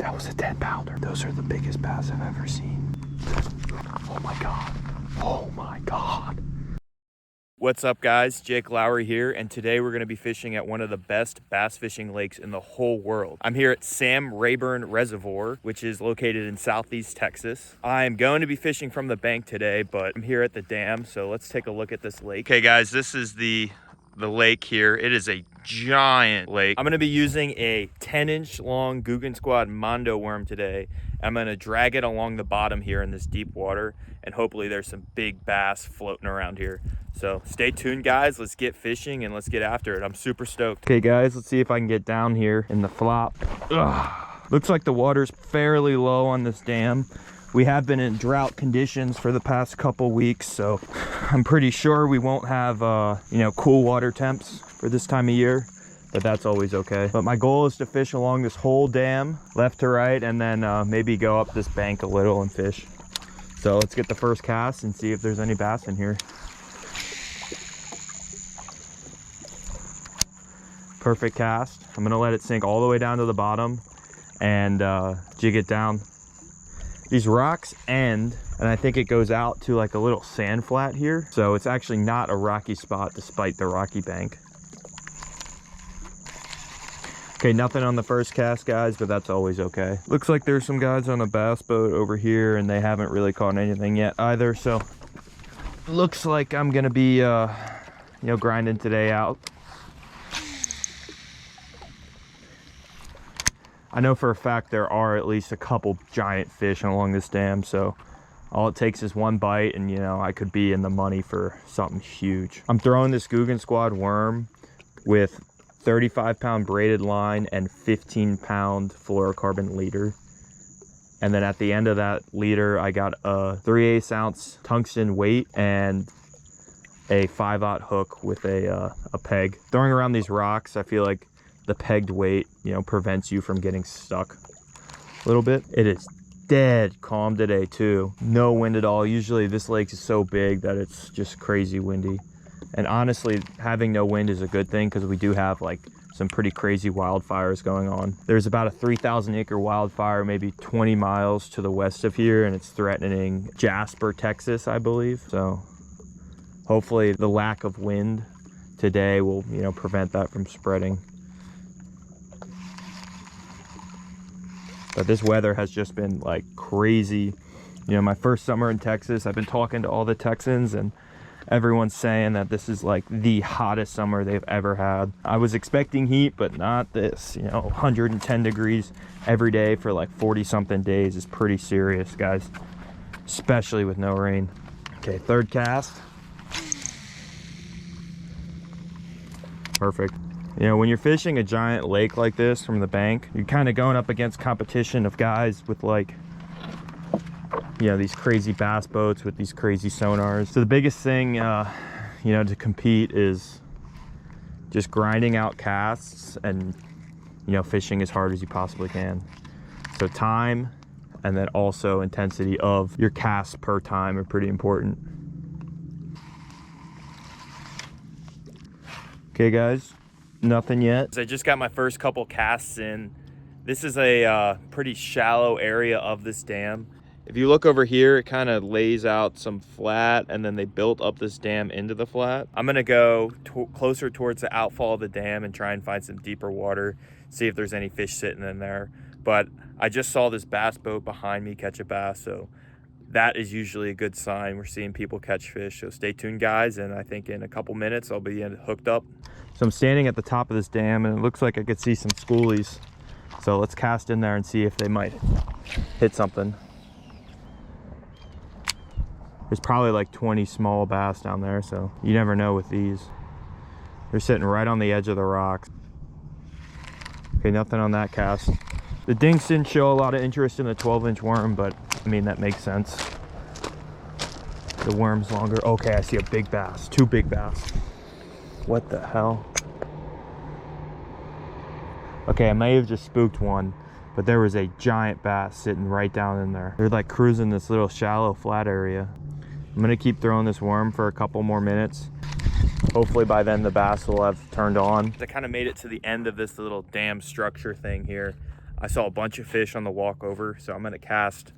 that was a 10-pounder. Those are the biggest bass I've ever seen. Oh my God. Oh my God. What's up guys, Jake Lowry here, and today we're going to be fishing at one of the best bass fishing lakes in the whole world. I'm here at Sam Rayburn Reservoir, which is located in southeast Texas. I'm going to be fishing from the bank today, but I'm here at the dam, so let's take a look at this lake. Okay guys, this is the lake here. It is a giant lake. I'm going to be using a 10-inch long Googan Squad Mondo worm today. I'm going to drag it along the bottom here in this deep water, and hopefully there's some big bass floating around here. So stay tuned guys, let's get fishing and let's get after it. I'm super stoked. Okay guys, let's see if I can get down here in the flop. Looks like the water's fairly low on this dam. We have been in drought conditions for the past couple weeks, so I'm pretty sure we won't have cool water temps for this time of year, but that's always okay. But my goal is to fish along this whole dam, left to right, and then maybe go up this bank a little and fish. So let's get the first cast and see if there's any bass in here. Perfect cast. I'm gonna let it sink all the way down to the bottom and jig it down. These rocks end, and I think it goes out to like a little sand flat here. So it's actually not a rocky spot despite the rocky bank. Okay, nothing on the first cast guys, but that's always okay. Looks like there's some guys on a bass boat over here and they haven't really caught anything yet either. So looks like I'm gonna be grinding today out. I know for a fact there are at least a couple giant fish along this dam, so all it takes is one bite and I could be in the money for something huge. I'm throwing this Googan Squad worm with 35-pound braided line and 15-pound fluorocarbon leader. And then at the end of that leader, I got a 3/8 ounce tungsten weight and a 5/0 hook with a peg. Throwing around these rocks, I feel like the pegged weight, prevents you from getting stuck a little bit. It is dead calm today too. No wind at all. Usually this lake is so big that it's just crazy windy. And honestly, having no wind is a good thing because we do have like some pretty crazy wildfires going on. There's about a 3,000 acre wildfire maybe 20 miles to the west of here, and it's threatening Jasper, Texas, I believe. So hopefully the lack of wind today will, prevent that from spreading. But this weather has just been like crazy. My first summer in Texas, I've been talking to all the Texans and everyone's saying that this is like the hottest summer they've ever had. I was expecting heat, but not this. 110 degrees every day for like 40 something days is pretty serious, guys, especially with no rain. Okay, third cast. Perfect. When you're fishing a giant lake like this from the bank, you're kind of going up against competition of guys with like, these crazy bass boats with these crazy sonars. So the biggest thing, to compete is just grinding out casts and, fishing as hard as you possibly can. So time and then also intensity of your casts per time are pretty important. Okay, guys. Nothing yet. I just got my first couple casts in. This is a pretty shallow area of this dam. If you look over here, it kind of lays out some flat, and then they built up this dam into the flat. I'm gonna go closer towards the outfall of the dam and try and find some deeper water, see if there's any fish sitting in there. But I just saw this bass boat behind me catch a bass, so that is usually a good sign. We're seeing people catch fish, so stay tuned guys, and I think in a couple minutes I'll be hooked up. So I'm standing at the top of this dam and it looks like I could see some schoolies. So let's cast in there and see if they might hit something. There's probably like 20 small bass down there, so you never know with these. They're sitting right on the edge of the rocks. Okay, nothing on that cast. The dinks didn't show a lot of interest in the 12-inch worm, but I mean, that makes sense. The worm's longer. Okay, I see a big bass, 2 big bass. What the hell? Okay, I may have just spooked one, but there was a giant bass sitting right down in there. They're like cruising this little shallow flat area. I'm gonna keep throwing this worm for a couple more minutes. Hopefully by then the bass will have turned on. I kind of made it to the end of this little dam structure thing here. I saw a bunch of fish on the walk over, so I'm gonna cast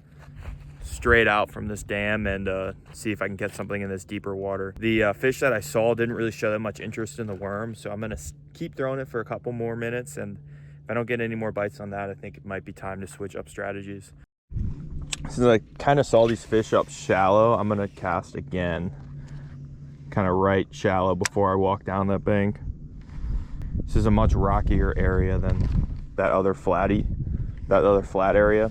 straight out from this dam and see if I can get something in this deeper water. The fish that I saw didn't really show that much interest in the worm, so I'm gonna keep throwing it for a couple more minutes, and if I don't get any more bites on that, I think it might be time to switch up strategies. Since I kind of saw these fish up shallow, I'm gonna cast again, kind of right shallow before I walk down that bank. This is a much rockier area than that other flat area.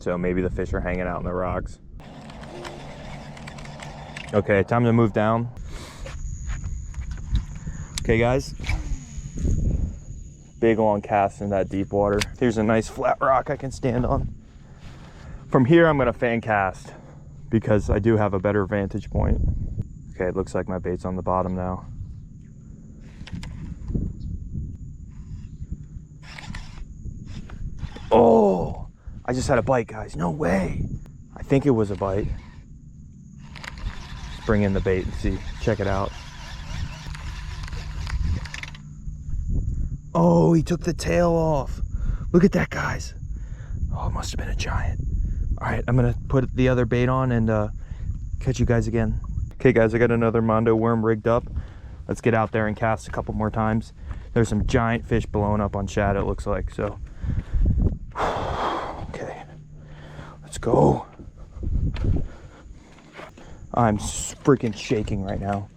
So maybe the fish are hanging out in the rocks. Okay, time to move down. Okay guys, big long cast in that deep water. Here's a nice flat rock I can stand on. From here, I'm gonna fan cast because I do have a better vantage point. Okay, it looks like my bait's on the bottom now. Oh, I just had a bite, guys. No way. I think it was a bite. Let's bring in the bait and see. Check it out. Oh, he took the tail off. Look at that, guys. Oh, it must have been a giant. All right, I'm gonna put the other bait on and catch you guys again. Okay, guys, I got another Mondo worm rigged up. Let's get out there and cast a couple more times. There's some giant fish blowing up on shad, it looks like, so. Okay, let's go. I'm freaking shaking right now.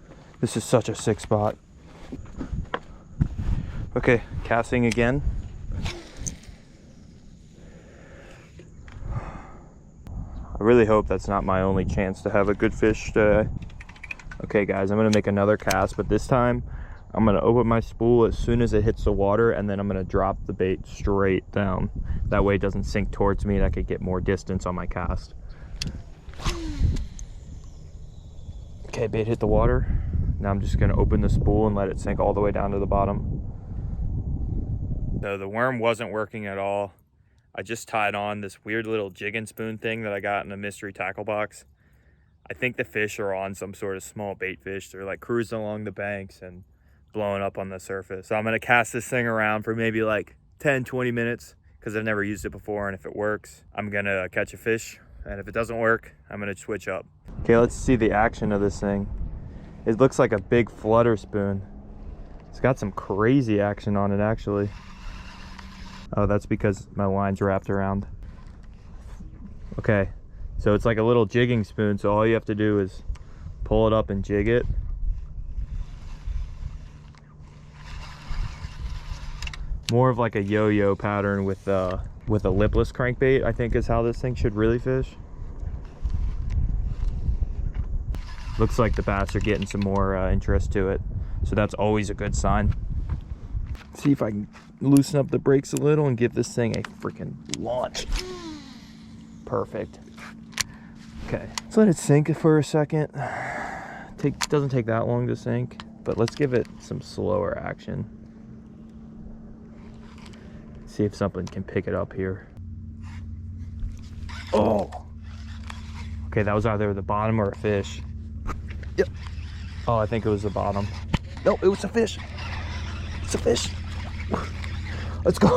This is such a sick spot. Okay, casting again. I really hope that's not my only chance to have a good fish today. Okay guys, I'm gonna make another cast, but this time I'm gonna open my spool as soon as it hits the water, and then I'm gonna drop the bait straight down. That way it doesn't sink towards me and I could get more distance on my cast. Okay, bait hit the water. Now I'm just gonna open the spool and let it sink all the way down to the bottom. So the worm wasn't working at all. I just tied on this weird little jig and spoon thing that I got in a mystery tackle box. I think the fish are on some sort of small bait fish. They're like cruising along the banks and blowing up on the surface. So I'm gonna cast this thing around for maybe like 10-20 minutes because I've never used it before, and if it works, I'm gonna catch a fish, and if it doesn't work, I'm gonna switch up. Okay, let's see the action of this thing. It looks like a big flutter spoon. It's got some crazy action on it, actually. Oh, that's because my line's wrapped around. Okay, so it's like a little jigging spoon, so all you have to do is pull it up and jig it. More of like a yo-yo pattern with a lipless crankbait, I think is how this thing should really fish. Looks like the bass are getting some more interest to it, so that's always a good sign. See if I can loosen up the brakes a little and give this thing a freaking launch. Perfect. Okay, let's let it sink for a second. Doesn't take that long to sink, but let's give it some slower action. See if something can pick it up here. Oh! Okay, that was either the bottom or a fish. Yep. Oh, I think it was the bottom. No, it was a fish. It's a fish. Let's go.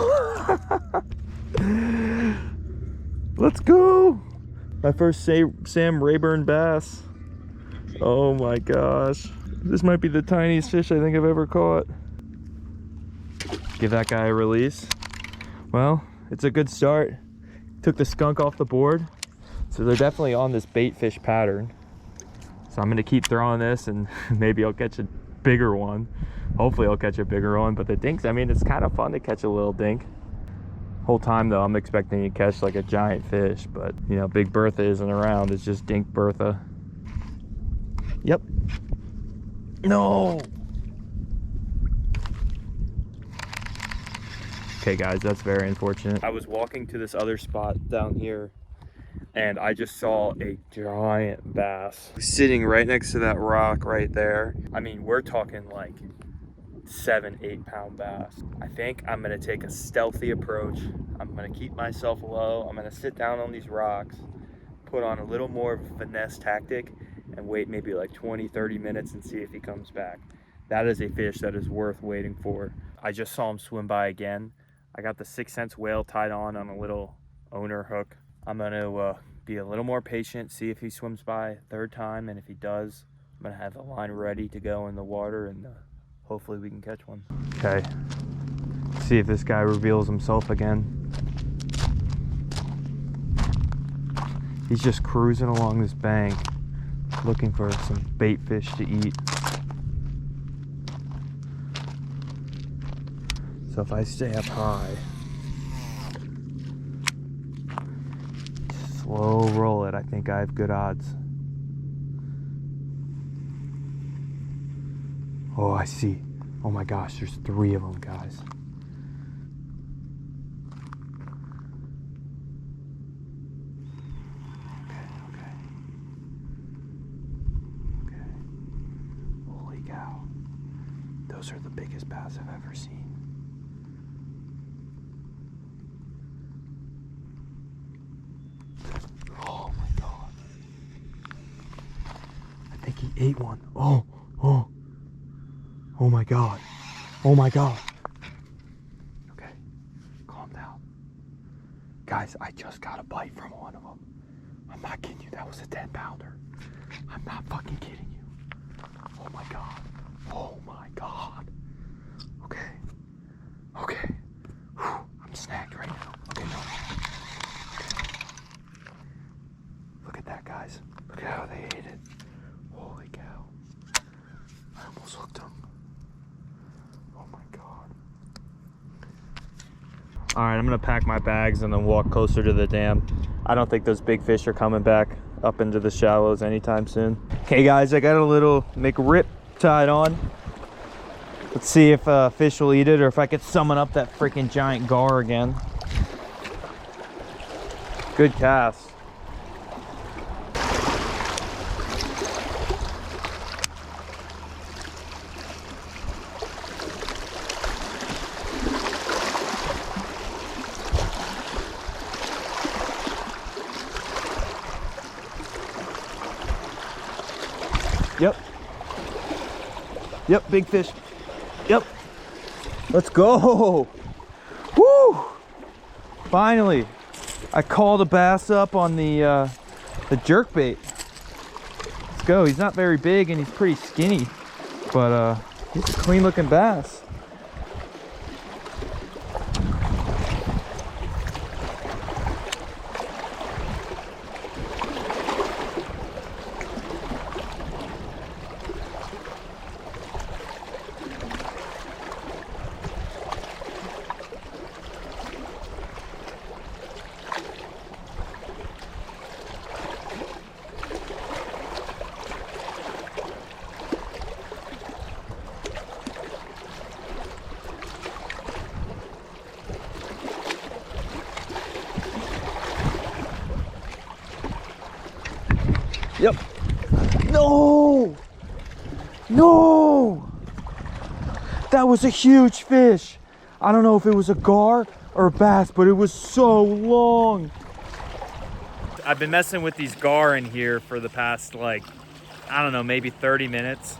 Let's go. My first Sam Rayburn bass. Oh my gosh. This might be the tiniest fish I think I've ever caught. Give that guy a release. Well, it's a good start. Took the skunk off the board. So they're definitely on this bait fish pattern. So I'm gonna keep throwing this and maybe I'll catch a bigger one. Hopefully I'll catch a bigger one, but the dinks, I mean, it's kind of fun to catch a little dink. Whole time though, I'm expecting to catch like a giant fish, but you know, Big Bertha isn't around. It's just Dink Bertha. Yep. No. Okay guys, that's very unfortunate. I was walking to this other spot down here and I just saw a giant bass sitting right next to that rock right there. I mean, we're talking like 7-8 pound bass. I think I'm gonna take a stealthy approach. I'm gonna keep myself low. I'm gonna sit down on these rocks, put on a little more of a finesse tactic, and wait maybe like 20-30 minutes and see if he comes back. That is a fish that is worth waiting for. I just saw him swim by again. I got the 6 cents whale tied on a little owner hook. I'm gonna be a little more patient, see if he swims by third time, and if he does, I'm gonna have the line ready to go in the water, and hopefully we can catch one. Okay, see if this guy reveals himself again. He's just cruising along this bank, looking for some bait fish to eat. So if I stay up high, slow roll it, I think I have good odds. Oh, I see. Oh my gosh, there's 3 of them, guys. Okay. Holy cow. Those are the biggest bass I've ever seen. Oh my God. I think he ate one. Oh my God. Oh my God. Okay, calm down. Guys, I just got a bite from one of them. I'm not kidding you, that was a 10-pounder. I'm not fucking kidding you. Oh my God. Oh my God. Okay. Okay. Whew. I'm snagged right now. Okay, no. Look at that, guys. Look at how they ate it. Holy cow. I almost hooked him. Oh my God. All right, I'm gonna pack my bags and then walk closer to the dam. I don't think those big fish are coming back up into the shallows anytime soon. Okay guys, I got a little McRip tied on. Let's see if fish will eat it, or if I could summon up that freaking giant gar again. Good cast. Yep, big fish. Yep. Let's go. Woo! Finally, I called a bass up on the jerk bait. Let's go. He's not very big and he's pretty skinny, but he's a clean looking bass. Yep. No! No! That was a huge fish. I don't know if it was a gar or a bass, but it was so long. I've been messing with these gar in here for the past, like, I don't know, maybe 30 minutes.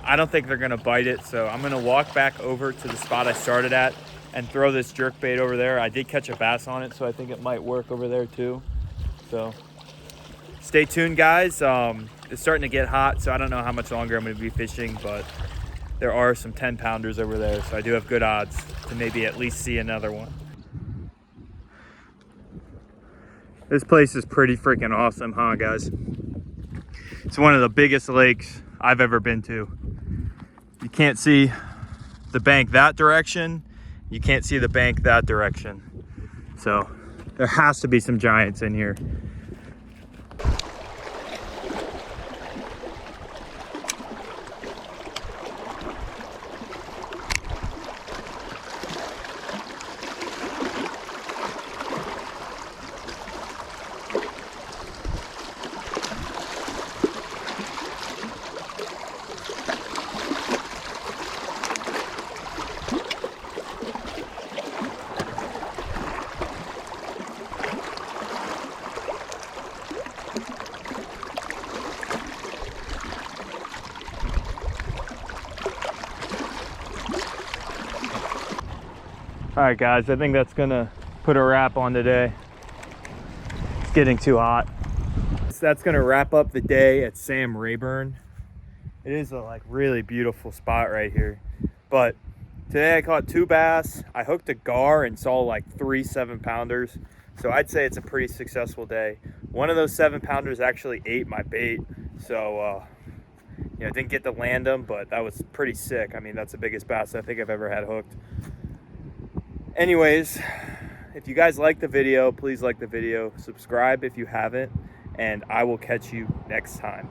I don't think they're gonna bite it, so I'm gonna walk back over to the spot I started at and throw this jerk bait over there. I did catch a bass on it, so I think it might work over there too. So stay tuned, guys. It's starting to get hot, so I don't know how much longer I'm going to be fishing, but there are some 10-pounders over there, so I do have good odds to maybe at least see another one. This place is pretty freaking awesome, huh, guys? It's one of the biggest lakes I've ever been to. You can't see the bank that direction. You can't see the bank that direction. So there has to be some giants in here. All right, guys, I think that's gonna put a wrap on today. It's getting too hot. So that's gonna wrap up the day at Sam Rayburn. It is a like really beautiful spot right here. But today I caught 2 bass. I hooked a gar and saw like 3 7-pounders. So I'd say it's a pretty successful day. One of those 7-pounders actually ate my bait. So, you know, didn't get to land them, but that was pretty sick. I mean, that's the biggest bass I think I've ever had hooked. Anyways, if you guys like the video, please like the video. Subscribe if you haven't, and I will catch you next time.